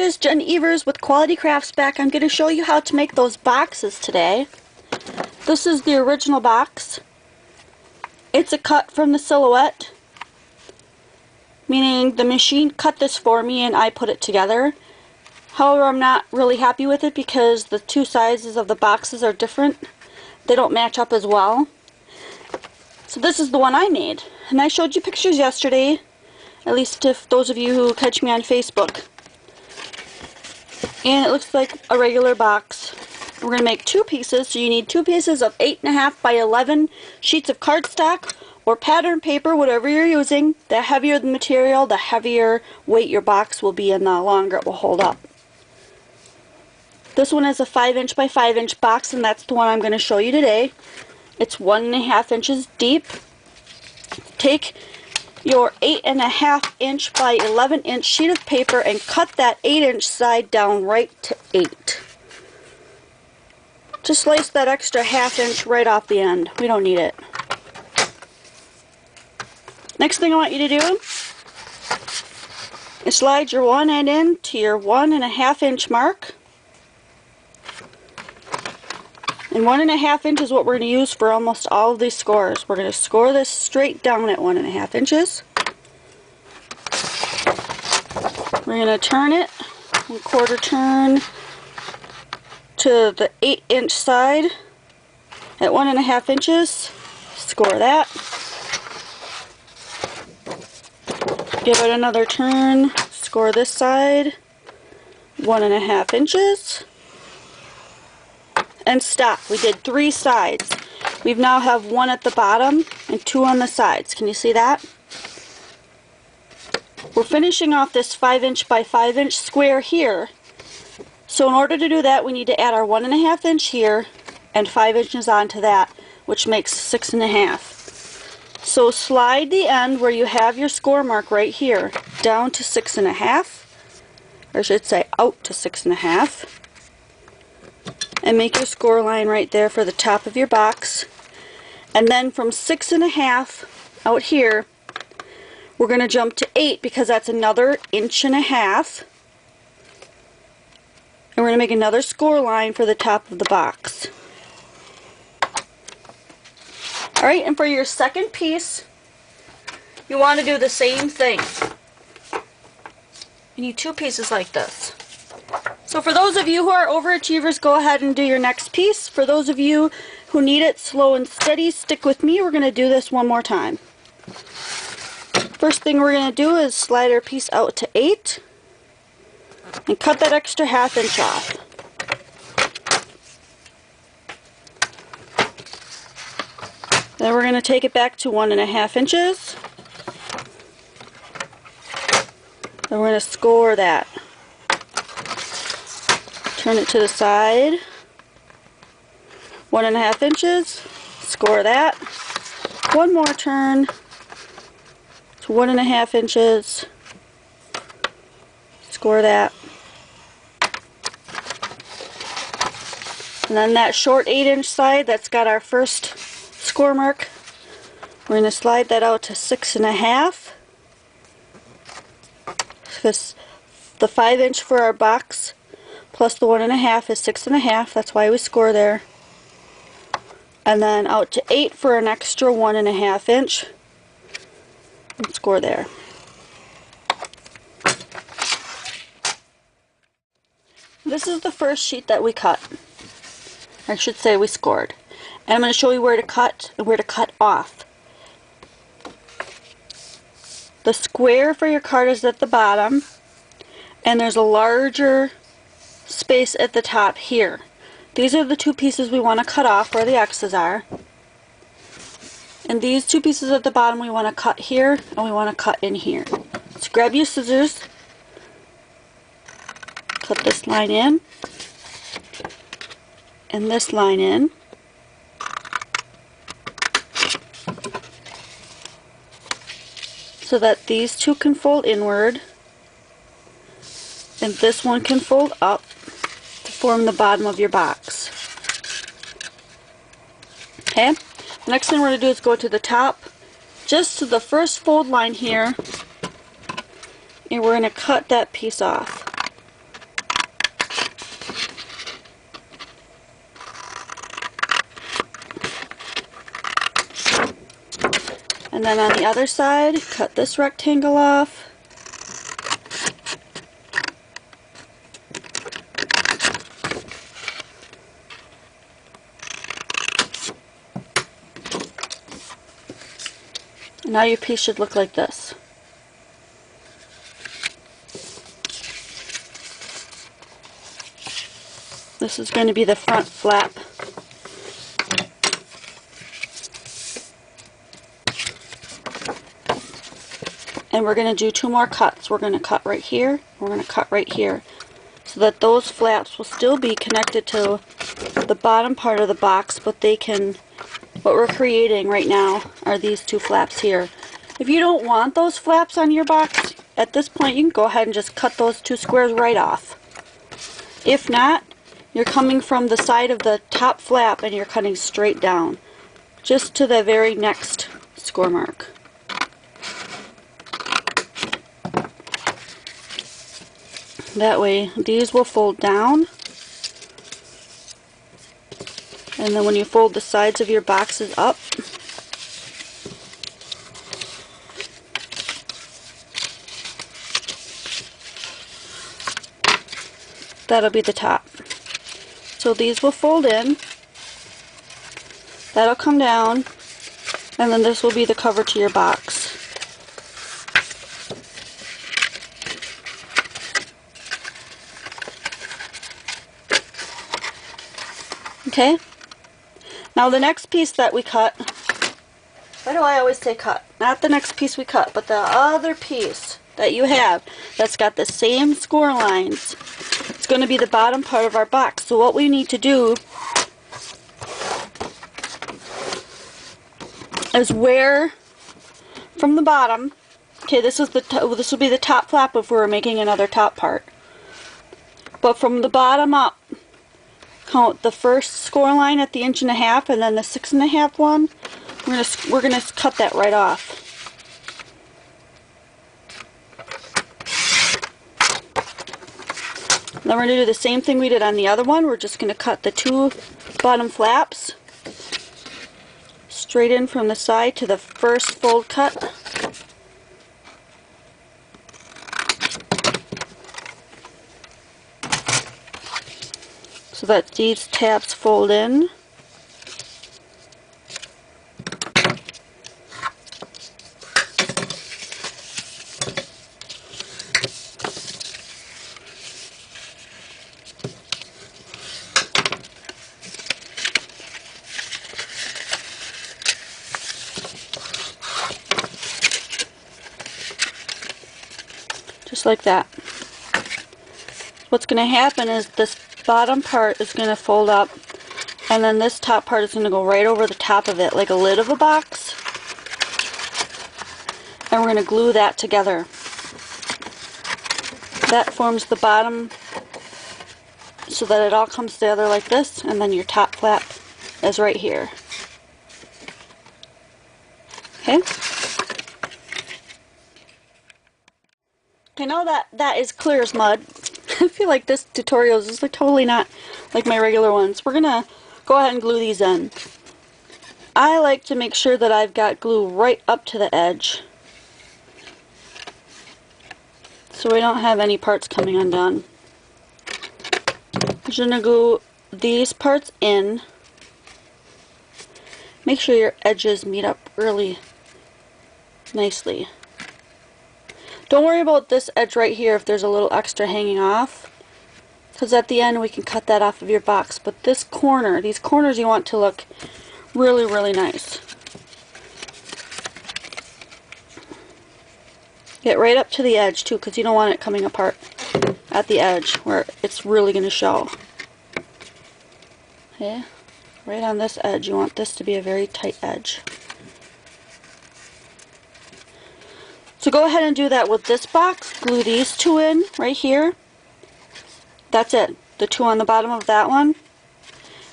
guys, Jen Evers with Quality Crafts back. I'm going to show you how to make those boxes today. This is the original box. It's a cut from the silhouette, meaning the machine cut this for me and I put it together. However, I'm not really happy with it because the two sizes of the boxes are different. They don't match up as well. So this is the one I made, and I showed you pictures yesterday, at least if those of you who catch me on Facebook. And it looks like a regular box. We're going to make two pieces, so you need two pieces of 8.5 by 11 sheets of cardstock or pattern paper, whatever you're using. The heavier the material, the heavier weight your box will be and the longer it will hold up. This one is a 5" by 5" box, and that's the one I'm going to show you today. It's 1.5 inches deep. Take your 8.5" by 11" sheet of paper and cut that 8" side down right to 8. Just slice that extra ½ right off the end. We don't need it. Next thing I want you to do is slide your one end in to your 1.5" mark. And 1.5" is what we're going to use for almost all of these scores. We're going to score this straight down at 1.5 inches. We're going to turn it 1/4 turn to the 8" side at 1.5 inches. Score that. Give it another turn. Score this side 1.5 inches. And stop. We did 3 sides. We now have 1 at the bottom and 2 on the sides. Can you see that? We're finishing off this 5" by 5" square here. So in order to do that, we need to add our 1.5" here and 5 inches onto that, which makes 6.5. So slide the end where you have your score mark right here down to 6.5, or I should say out to 6.5. And make your score line right there for the top of your box. And then from 6.5 out here, we're going to jump to 8 because that's another 1.5 inches. And we're going to make another score line for the top of the box. Alright, and for your second piece, you want to do the same thing. You need 2 pieces like this. So for those of you who are overachievers, go ahead and do your next piece. For those of you who need it slow and steady, stick with me. We're going to do this one more time. First thing we're going to do is slide our piece out to 8 and cut that extra ½ inch off. Then we're going to take it back to 1.5 inches. Then we're going to score that. Turn it to the side, 1.5 inches, score that. One more turn to 1.5 inches, score that. And then that short 8" side that's got our first score mark, we're going to slide that out to 6.5. Because the 5" for our box plus the 1.5 is 6.5, that's why we score there. And then out to 8 for an extra 1.5 inch. And score there. This is the first sheet that we cut. I should say we scored. And I'm going to show you where to cut and where to cut off. The square for your card is at the bottom, and there's a larger space at the top here. These are the 2 pieces we want to cut off where the X's are. And these 2 pieces at the bottom we want to cut here, and we want to cut in here. So grab your scissors, cut this line in, and this line in. So that these 2 can fold inward, and this one can fold up to form the bottom of your box. Okay, the next thing we're going to do is go to the top, just to the first fold line here, and we're going to cut that piece off. And then on the other side, cut this rectangle off. And now your piece should look like this. This is going to be the front flap. And we're going to do 2 more cuts. We're going to cut right here, we're going to cut right here, so that those flaps will still be connected to the bottom part of the box, but they can, what we're creating right now are these 2 flaps here. If you don't want those flaps on your box, at this point you can go ahead and just cut those 2 squares right off. If not, you're coming from the side of the top flap and you're cutting straight down, just to the very next score mark. That way these will fold down, and then when you fold the sides of your boxes up, that'll be the top. So these will fold in, that'll come down, and then this will be the cover to your box. Okay, now the next piece that we cut, why do I always say cut? Not the next piece we cut, but the other piece that you have that's got the same score lines. It's going to be the bottom part of our box. So what we need to do is where from the bottom, okay, this will be the top flap if we were making another top part. But from the bottom up, count the first score line at the 1.5 inches and then the 6.5 one. We're gonna cut that right off. Then we're going to do the same thing we did on the other one. We're just going to cut the 2 bottom flaps straight in from the side to the first fold cut. So that these tabs fold in. Just like that. What's going to happen is this bottom part is going to fold up, and then this top part is going to go right over the top of it like a lid of a box, and we're going to glue that together. That forms the bottom so that it all comes together like this, and then your top flap is right here. Okay? I know that is clear as mud. I feel like this tutorial is just like totally not like my regular ones. We're gonna go ahead and glue these in. I like to make sure that I've got glue right up to the edge, so we don't have any parts coming undone. I'm just gonna glue these parts in. Make sure your edges meet up really nicely. Don't worry about this edge right here if there's a little extra hanging off, because at the end we can cut that off of your box. But this corner, these corners you want to look really, really nice. Get right up to the edge too, because you don't want it coming apart at the edge where it's really going to show. Okay, right on this edge, you want this to be a very tight edge. So go ahead and do that with this box. Glue these 2 in right here. That's it. The 2 on the bottom of that one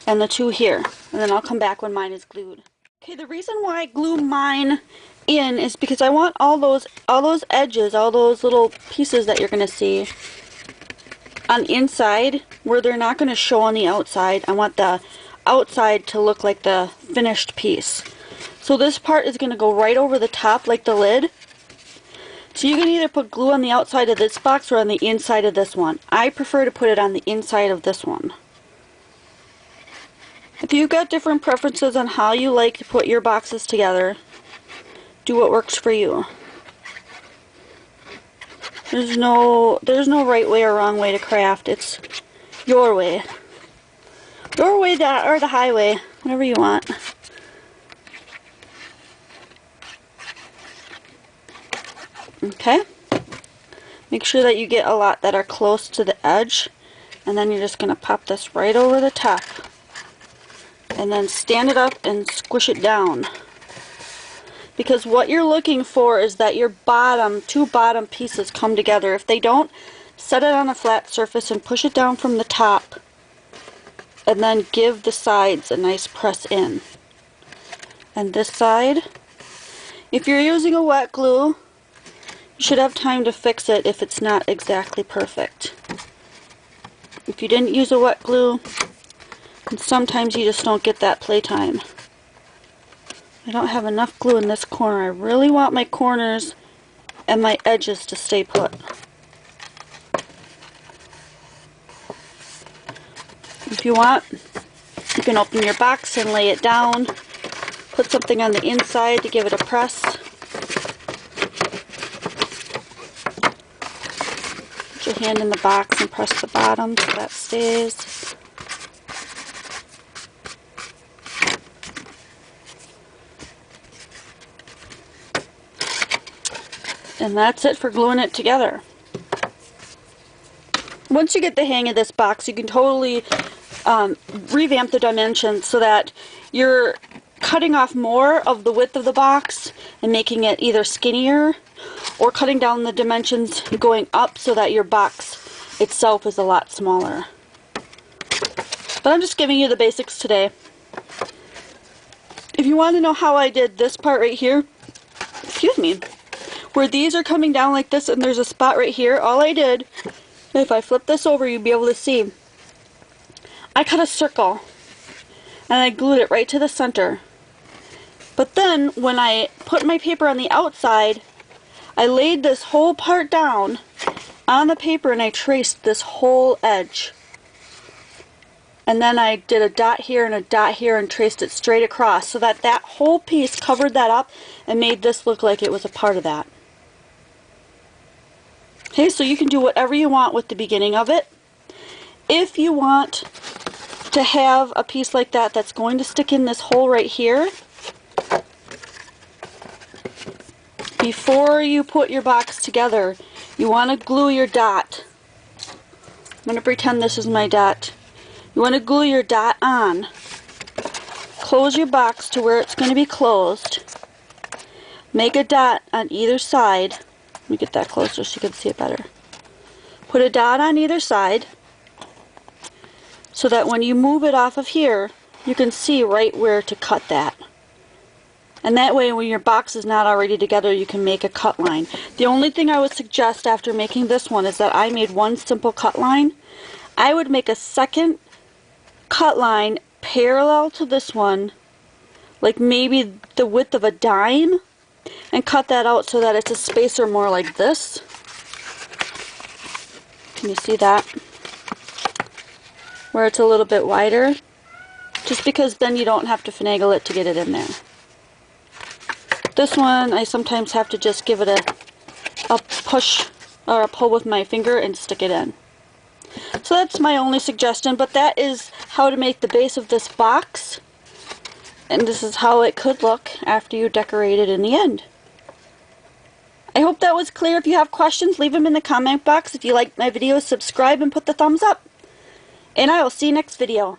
and the 2 here. And then I'll come back when mine is glued. Okay, the reason why I glue mine in is because I want all those edges, all those little pieces that you're going to see on the inside where they're not going to show on the outside. I want the outside to look like the finished piece. So this part is going to go right over the top like the lid. So you can either put glue on the outside of this box or on the inside of this one. I prefer to put it on the inside of this one. If you've got different preferences on how you like to put your boxes together, do what works for you. There's no right way or wrong way to craft. It's your way. Your way or the highway, whatever you want. Okay. Make sure that you get a lot that are close to the edge, and then you're just going to pop this right over the top. And then stand it up and squish it down. Because what you're looking for is that your two bottom pieces come together. If they don't, set it on a flat surface and push it down from the top. And then give the sides a nice press in. And this side, if you're using a wet glue, you should have time to fix it if it's not exactly perfect. If you didn't use a wet glue, and sometimes you just don't get that playtime. I don't have enough glue in this corner. I really want my corners and my edges to stay put. If you want, you can open your box and lay it down. Put something on the inside to give it a press. Put your hand in the box and press the bottom so that stays. And that's it for gluing it together. Once you get the hang of this box, you can totally revamp the dimensions so that you're cutting off more of the width of the box and making it either skinnier, or cutting down the dimensions going up so that your box itself is a lot smaller. But I'm just giving you the basics today. If you want to know how I did this part right here, excuse me, where these are coming down like this and there's a spot right here, all I did, if I flip this over you'll be able to see, I cut a circle and I glued it right to the center. But then when I put my paper on the outside, I laid this whole part down on the paper and I traced this whole edge. And then I did a dot here and a dot here and traced it straight across so that that whole piece covered that up and made this look like it was a part of that. Okay, so you can do whatever you want with the beginning of it. If you want to have a piece like that that's going to stick in this hole right here, before you put your box together, you want to glue your dot. I'm going to pretend this is my dot. You want to glue your dot on. Close your box to where it's going to be closed. Make a dot on either side. Let me get that closer so you can see it better. Put a dot on either side so that when you move it off of here, you can see right where to cut that. And that way when your box is not already together, you can make a cut line. The only thing I would suggest after making this one is that I made one simple cut line. I would make a second cut line parallel to this one, like maybe the width of a dime, and cut that out so that it's a spacer more like this. Can you see that? Where it's a little bit wider. Just because then you don't have to finagle it to get it in there. This one, I sometimes have to just give it a push or a pull with my finger and stick it in. So that's my only suggestion, but that is how to make the base of this box. And this is how it could look after you decorate it in the end. I hope that was clear. If you have questions, leave them in the comment box. If you like my videos, subscribe and put the thumbs up. And I will see you next video.